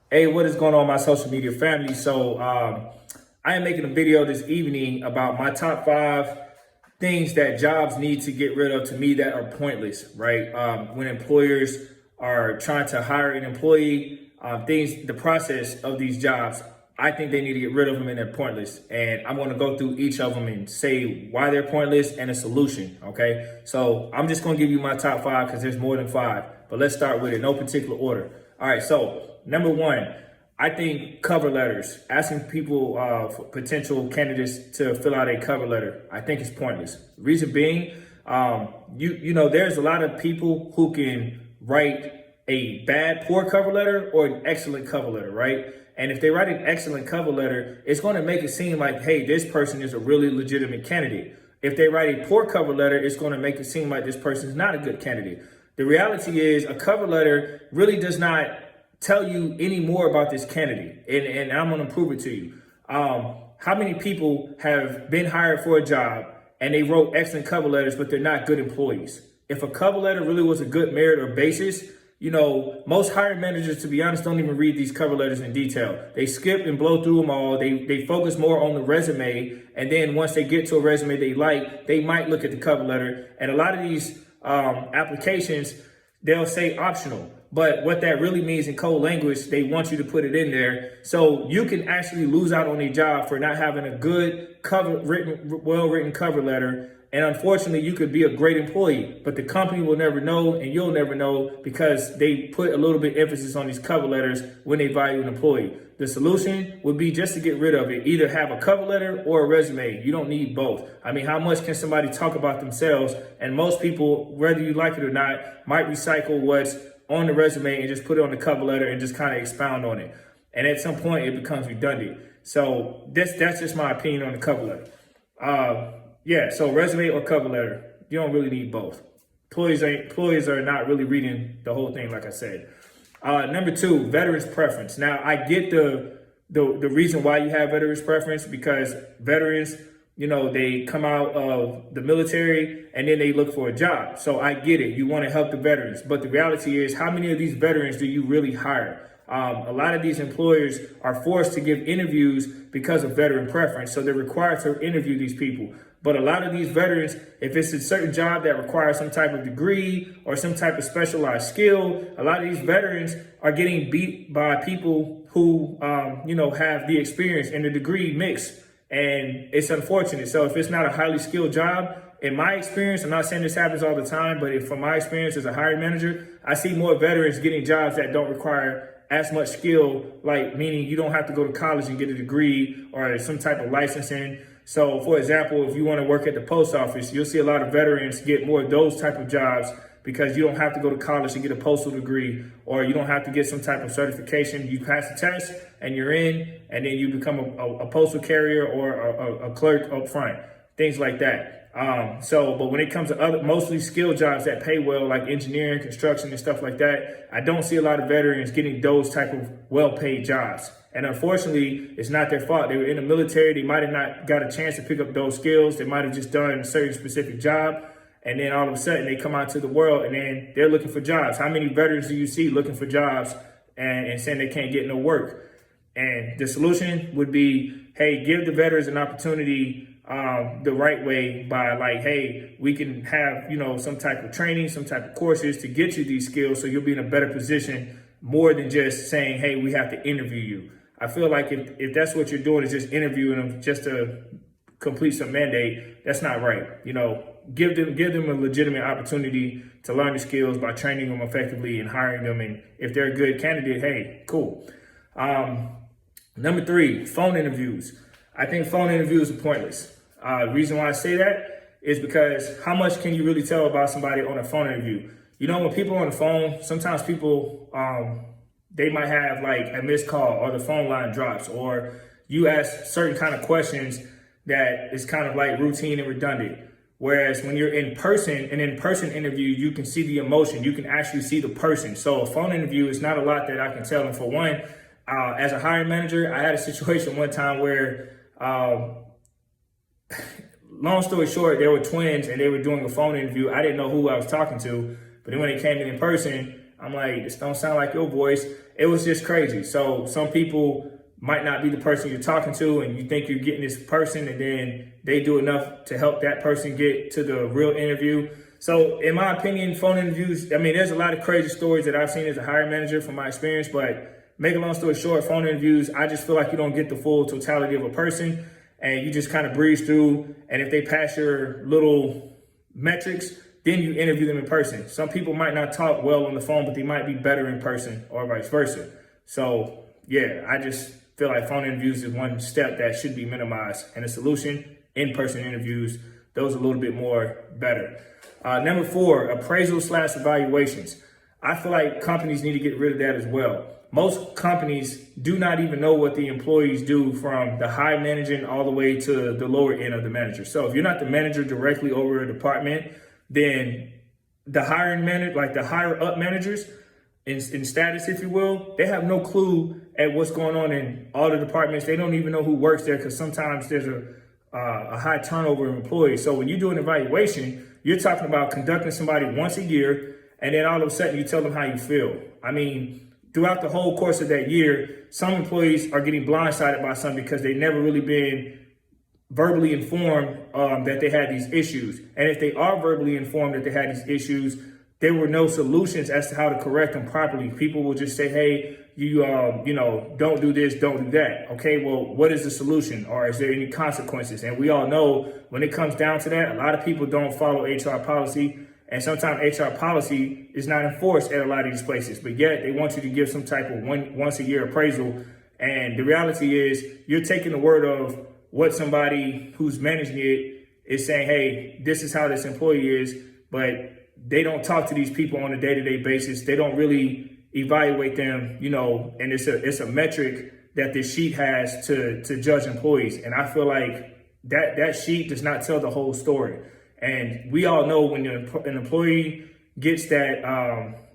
Hey, what is going on, my social media family? So I am making a video this evening about my top 5 things that jobs need to get rid of, to me, that are pointless, right? When employers are trying to hire an employee, the process of these jobs, I think they need to get rid of them and they're pointless. And I'm going to go through each of them and say why they're pointless and a solution, okay? So I'm just going to give you my top 5 because there's more than 5, but let's start with it, no particular order. All right, so number 1, I think cover letters, asking people, for potential candidates to fill out a cover letter, I think is pointless. Reason being, there's a lot of people who can write a poor cover letter or an excellent cover letter, right? And if they write an excellent cover letter, it's going to make it seem like, hey, this person is a really legitimate candidate. If they write a poor cover letter, it's going to make it seem like this person is not a good candidate. The reality is a cover letter really does not tell you any more about this candidate. And I'm going to prove it to you. How many people have been hired for a job and they wrote excellent cover letters, but they're not good employees? If a cover letter really was a good merit or basis, most hiring managers, to be honest, don't even read these cover letters in detail. They skip and blow through them all. They focus more on the resume. And then once they get to a resume they might look at the cover letter. And a lot of these applications, they'll say optional. But what that really means in code language, they want you to put it in there. So you can actually lose out on a job for not having a good well-written cover letter. And unfortunately, you could be a great employee, but the company will never know and you'll never know because they put a little bit emphasis on these cover letters when they value an employee. The solution would be just to get rid of it. Either have a cover letter or a resume. You don't need both. I mean, how much can somebody talk about themselves? And most people, whether you like it or not, might recycle what's on the resume and just put it on the cover letter and just kind of expound on it. And at some point, it becomes redundant. So that's just my opinion on the cover letter. So resume or cover letter, you don't really need both. Employees are not really reading the whole thing, like I said. Number 2, veterans preference. Now, I get the reason why you have veterans preference, because veterans, they come out of the military and then they look for a job. So I get it. You want to help the veterans. But the reality is, how many of these veterans do you really hire? A lot of these employers are forced to give interviews because of veteran preference. So they're required to interview these people. But a lot of these veterans, if it's a certain job that requires some type of degree or some type of specialized skill, a lot of these veterans are getting beat by people who, have the experience and the degree mix. And it's unfortunate. So if it's not a highly skilled job, in my experience, I'm not saying this happens all the time, but from my experience as a hiring manager, I see more veterans getting jobs that don't require as much skill, like meaning you don't have to go to college and get a degree or some type of licensing. So for example, if you want to work at the post office, you'll see a lot of veterans get more of those type of jobs because you don't have to go to college and get a postal degree, or you don't have to get some type of certification. You pass the test and you're in, and then you become a postal carrier or a clerk up front, things like that. But when it comes to other mostly skilled jobs that pay well, like engineering, construction, and stuff like that, I don't see a lot of veterans getting those type of well-paid jobs. And unfortunately, it's not their fault. They were in the military. They might have not got a chance to pick up those skills. They might have just done a certain specific job. And then all of a sudden they come out to the world and then they're looking for jobs. How many veterans do you see looking for jobs and saying they can't get no work? And the solution would be, hey, give the veterans an opportunity the right way by like, hey, we can have, some type of training, some type of courses to get you these skills so you'll be in a better position, more than just saying, hey, we have to interview you. I feel like if that's what you're doing, is just interviewing them just to complete some mandate, that's not right. Give them a legitimate opportunity to learn the skills by training them effectively and hiring them. And if they're a good candidate, hey, cool. Number 3, phone interviews. I think phone interviews are pointless. The reason why I say that is because how much can you really tell about somebody on a phone interview? When people are on the phone, sometimes people, they might have like a missed call or the phone line drops, or you ask certain kind of questions that is kind of like routine and redundant. Whereas when you're in person, an in-person interview, you can see the emotion. You can actually see the person. So a phone interview is not a lot that I can tell them. For one, as a hiring manager, I had a situation one time where, long story short, they were twins and they were doing a phone interview. I didn't know who I was talking to, but then when they came in person, I'm like, this don't sound like your voice. it was just crazy. So some people might not be the person you're talking to, and you think you're getting this person, and then they do enough to help that person get to the real interview. So in my opinion, phone interviews, I mean, there's a lot of crazy stories that I've seen as a hiring manager from my experience, but make a long story short, phone interviews, I just feel like you don't get the full totality of a person, and you just kind of breeze through. And if they pass your little metrics, then you interview them in person. Some people might not talk well on the phone, but they might be better in person, or vice versa. So yeah, I just feel like phone interviews is one step that should be minimized, and a solution, in-person interviews, those are a little bit more better. Number 4, appraisal/evaluations. I feel like companies need to get rid of that as well. Most companies do not even know what the employees do, from the high managing all the way to the lower end of the manager. So if you're not the manager directly over a department, then the hiring manager, like the higher up managers in status, if you will, they have no clue at what's going on in all the departments. They don't even know who works there, because sometimes there's a high turnover of employees. So when you do an evaluation, you're talking about conducting somebody once a year, and then all of a sudden you tell them how you feel. I mean, throughout the whole course of that year, some employees are getting blindsided by something because they've never really been verbally informed that they had these issues. And if they are verbally informed that they had these issues, there were no solutions as to how to correct them properly. People will just say, hey, you don't do this, don't do that. Okay, well, what is the solution? Or is there any consequences? And we all know when it comes down to that, a lot of people don't follow HR policy. And sometimes HR policy is not enforced at a lot of these places, but yet they want you to give some type of once a year appraisal. And the reality is you're taking the word of what somebody who's managing it is saying, hey, this is how this employee is, but they don't talk to these people on a day-to-day basis. They don't really evaluate them, and it's a metric that this sheet has to judge employees. And I feel like that sheet does not tell the whole story. And we all know when an employee gets that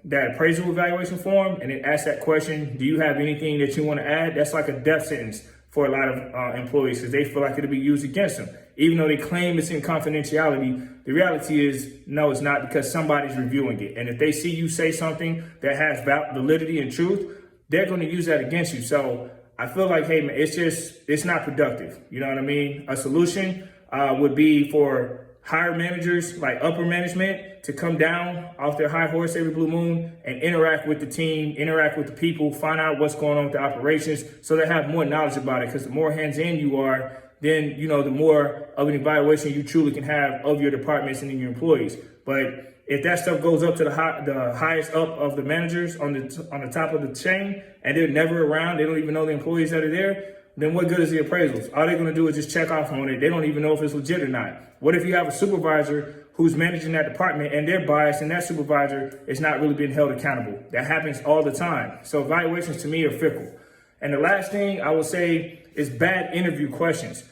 appraisal evaluation form and it asks that question, do you have anything that you want to add? That's like a death sentence for a lot of employees, because they feel like it'll be used against them. Even though they claim it's in confidentiality, the reality is, no, it's not, because somebody's reviewing it. And if they see you say something that has validity and truth, they're going to use that against you. So I feel like, hey, man, it's not productive. You know what I mean? A solution would be for higher managers, like upper management, to come down off their high horse every blue moon and interact with the team, interact with the people, find out what's going on with the operations, so they have more knowledge about it. Because the more hands-in you are, then, the more of an evaluation you truly can have of your departments and your employees. But if that stuff goes up to the highest up of the managers on the top of the chain, and they're never around, they don't even know the employees that are there, then what good is the appraisals? All they're going to do is just check off on it. They don't even know if it's legit or not. What if you have a supervisor who's managing that department and they're biased, and that supervisor is not really being held accountable? That happens all the time. So evaluations to me are fickle. And the last thing I would say is bad interview questions.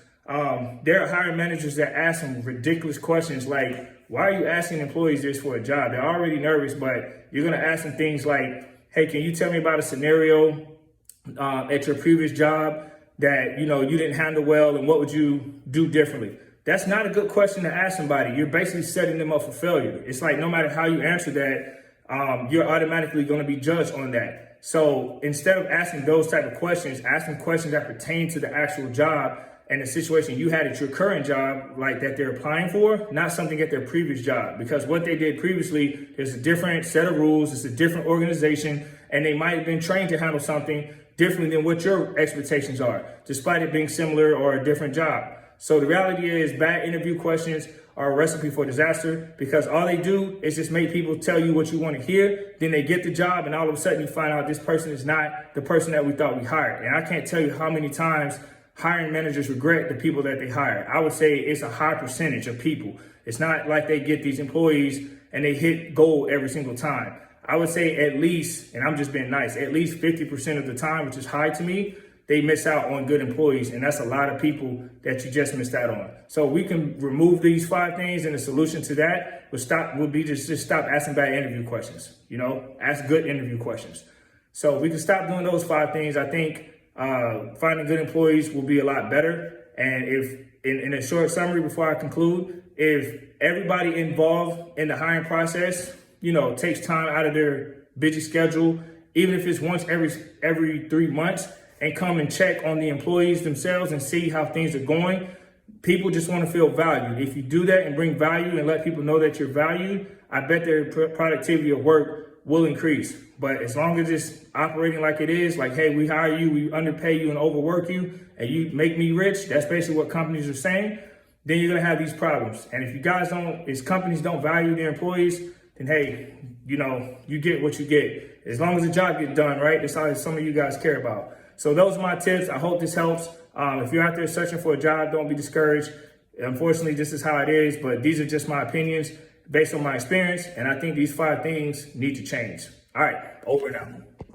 There are hiring managers that ask some ridiculous questions like, why are you asking employees this for a job? They're already nervous, but you're going to ask them things like, hey, can you tell me about a scenario at your previous job that, you didn't handle well, and what would you do differently? That's not a good question to ask somebody. You're basically setting them up for failure. It's like no matter how you answer that, you're automatically going to be judged on that. So instead of asking those type of questions, ask them questions that pertain to the actual job and the situation you had at your current job, like that they're applying for, not something at their previous job. Because what they did previously is a different set of rules, it's a different organization, and they might have been trained to handle something differently than what your expectations are, despite it being similar or a different job. So the reality is bad interview questions are a recipe for disaster, because all they do is just make people tell you what you want to hear. Then they get the job, and all of a sudden you find out this person is not the person that we thought we hired. And I can't tell you how many times hiring managers regret the people that they hire. I would say it's a high percentage of people. It's not like they get these employees and they hit gold every single time. I would say at least, and I'm just being nice, at least 50% of the time, which is high to me, they miss out on good employees. And that's a lot of people that you just missed out on. So we can remove these 5 things, and the solution to that would be just stop asking bad interview questions. Ask good interview questions. So we can stop doing those 5 things. I think finding good employees will be a lot better. And if, in a short summary before I conclude, if everybody involved in the hiring process, takes time out of their busy schedule even if it's once every 3 months, and come and check on the employees themselves and see how things are going. People just want to feel valued. If you do that and bring value and let people know that you're valued, I bet their productivity of work will increase. But as long as it's operating like it is, like, hey, we hire you, we underpay you and overwork you, and you make me rich, that's basically what companies are saying, then you're going to have these problems. And if you guys don't, if companies don't value their employees, then hey, you know, you get what you get. As long as the job gets done, right? That's all some of you guys care about. So those are my tips. I hope this helps. If you're out there searching for a job, don't be discouraged. Unfortunately, this is how it is, but these are just my opinions based on my experience. And I think these 5 things need to change. All right, over and out.